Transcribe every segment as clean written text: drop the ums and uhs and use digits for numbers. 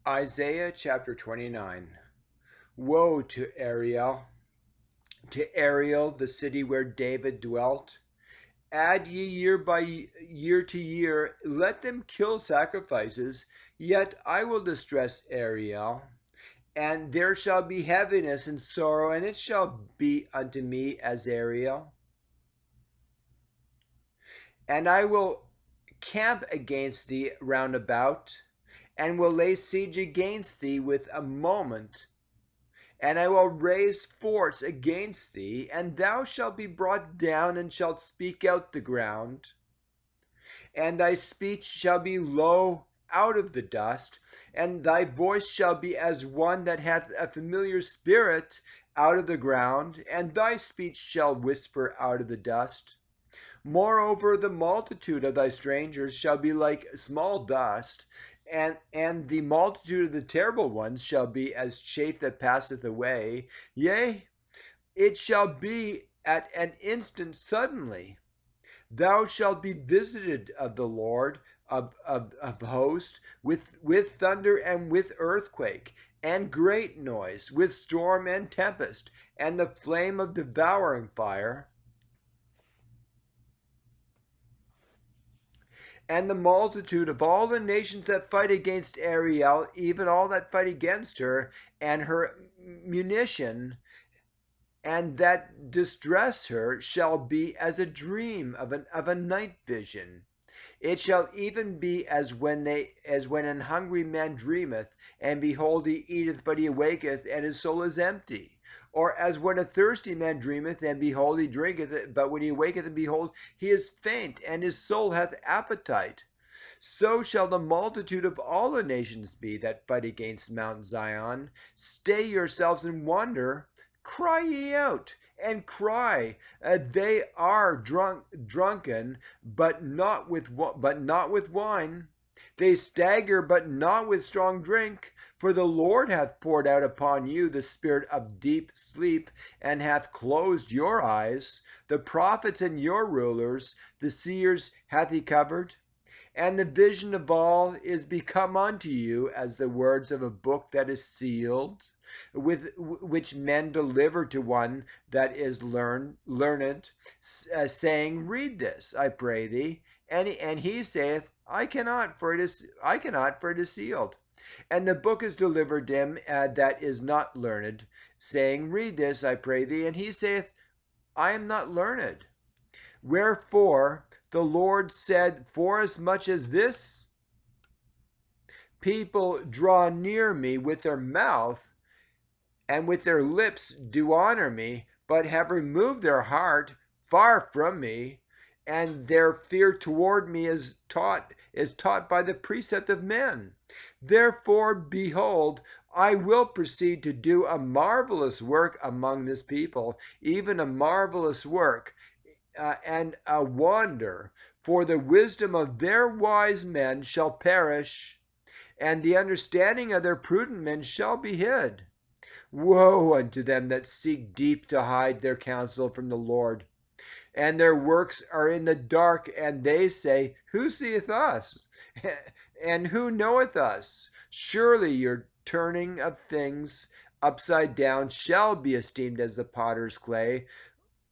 Isaiah chapter 29. Woe to Ariel, the city where David dwelt. Add ye year by year to year, let them kill sacrifices, yet I will distress Ariel. And there shall be heaviness and sorrow, and it shall be unto me as Ariel. And I will camp against thee round about, and will lay siege against thee with a moment. And I will raise forts against thee, and thou shalt be brought down, and shalt speak out the ground. And thy speech shall be low out of the dust, and thy voice shall be as one that hath a familiar spirit out of the ground, and thy speech shall whisper out of the dust. Moreover, the multitude of thy strangers shall be like small dust, and the multitude of the terrible ones shall be as chaff that passeth away. Yea, it shall be at an instant suddenly. Thou shalt be visited of the Lord of hosts with thunder and with earthquake and great noise, with storm and tempest, and the flame of devouring fire. And the multitude of all the nations that fight against Ariel, even all that fight against her, and her munition, and that distress her, shall be as a dream of a night vision. It shall even be as when an hungry man dreameth, and behold he eateth, but he awaketh, and his soul is empty. Or as when a thirsty man dreameth, and behold he drinketh, but when he awaketh, and behold he is faint, and his soul hath appetite. So shall the multitude of all the nations be that fight against Mount Zion. Stay yourselves and wonder. Cry ye out and cry. They are drunken, but not with wine. They stagger, but not with strong drink. For the Lord hath poured out upon you the spirit of deep sleep, and hath closed your eyes. The prophets and your rulers, the seers hath he covered. And the vision of all is become unto you as the words of a book that is sealed, with which men deliver to one that is learned, saying, Read this, I pray thee. And he saith, I cannot, for it is sealed. And the book is delivered him that is not learned, saying, Read this, I pray thee. And he saith, I am not learned. Wherefore the Lord said, Forasmuch as this people draw near me with their mouth, and with their lips do honor me, but have removed their heart far from me, and their fear toward me is taught by the precept of men. Therefore, behold, I will proceed to do a marvelous work among this people, even a marvelous work, and a wonder, for the wisdom of their wise men shall perish, and the understanding of their prudent men shall be hid. Woe unto them that seek deep to hide their counsel from the Lord. And their works are in the dark, and they say, Who seeth us? And who knoweth us? Surely your turning of things upside down shall be esteemed as the potter's clay.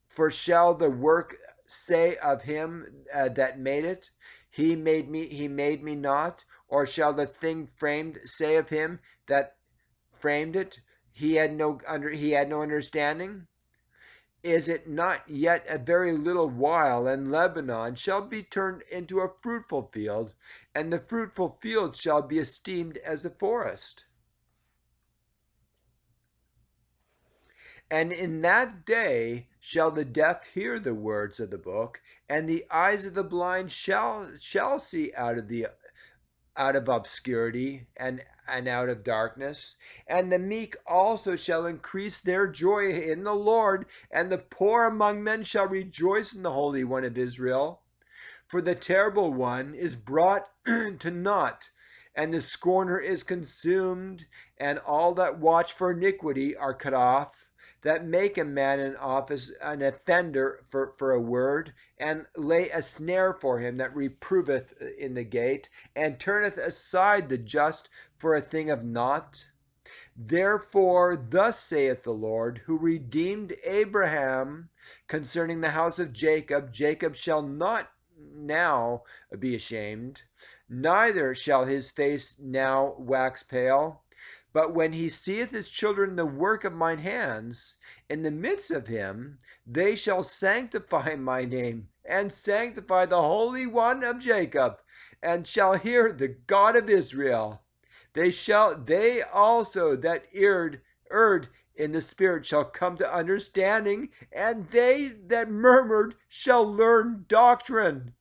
For shall the work say of him that made it, he made me not? Or shall the thing framed say of him that framed it, he had no understanding? Is it not yet a very little while, and Lebanon shall be turned into a fruitful field, and the fruitful field shall be esteemed as a forest? And in that day shall the deaf hear the words of the book, and the eyes of the blind shall see out of obscurity and out of darkness. And the meek also shall increase their joy in the Lord, and the poor among men shall rejoice in the Holy One of Israel. For the terrible one is brought to naught, and the scorner is consumed, and all that watch for iniquity are cut off. that make a man an office an offender for a word, and lay a snare for him that reproveth in the gate, and turneth aside the just for a thing of naught? Therefore, thus saith the Lord, who redeemed Abraham concerning the house of Jacob: Jacob shall not now be ashamed, neither shall his face now wax pale. But when he seeth his children the work of mine hands, in the midst of him, they shall sanctify my name, and sanctify the Holy One of Jacob, and shall hear the God of Israel. They also that erred in the spirit shall come to understanding, and they that murmured shall learn doctrine.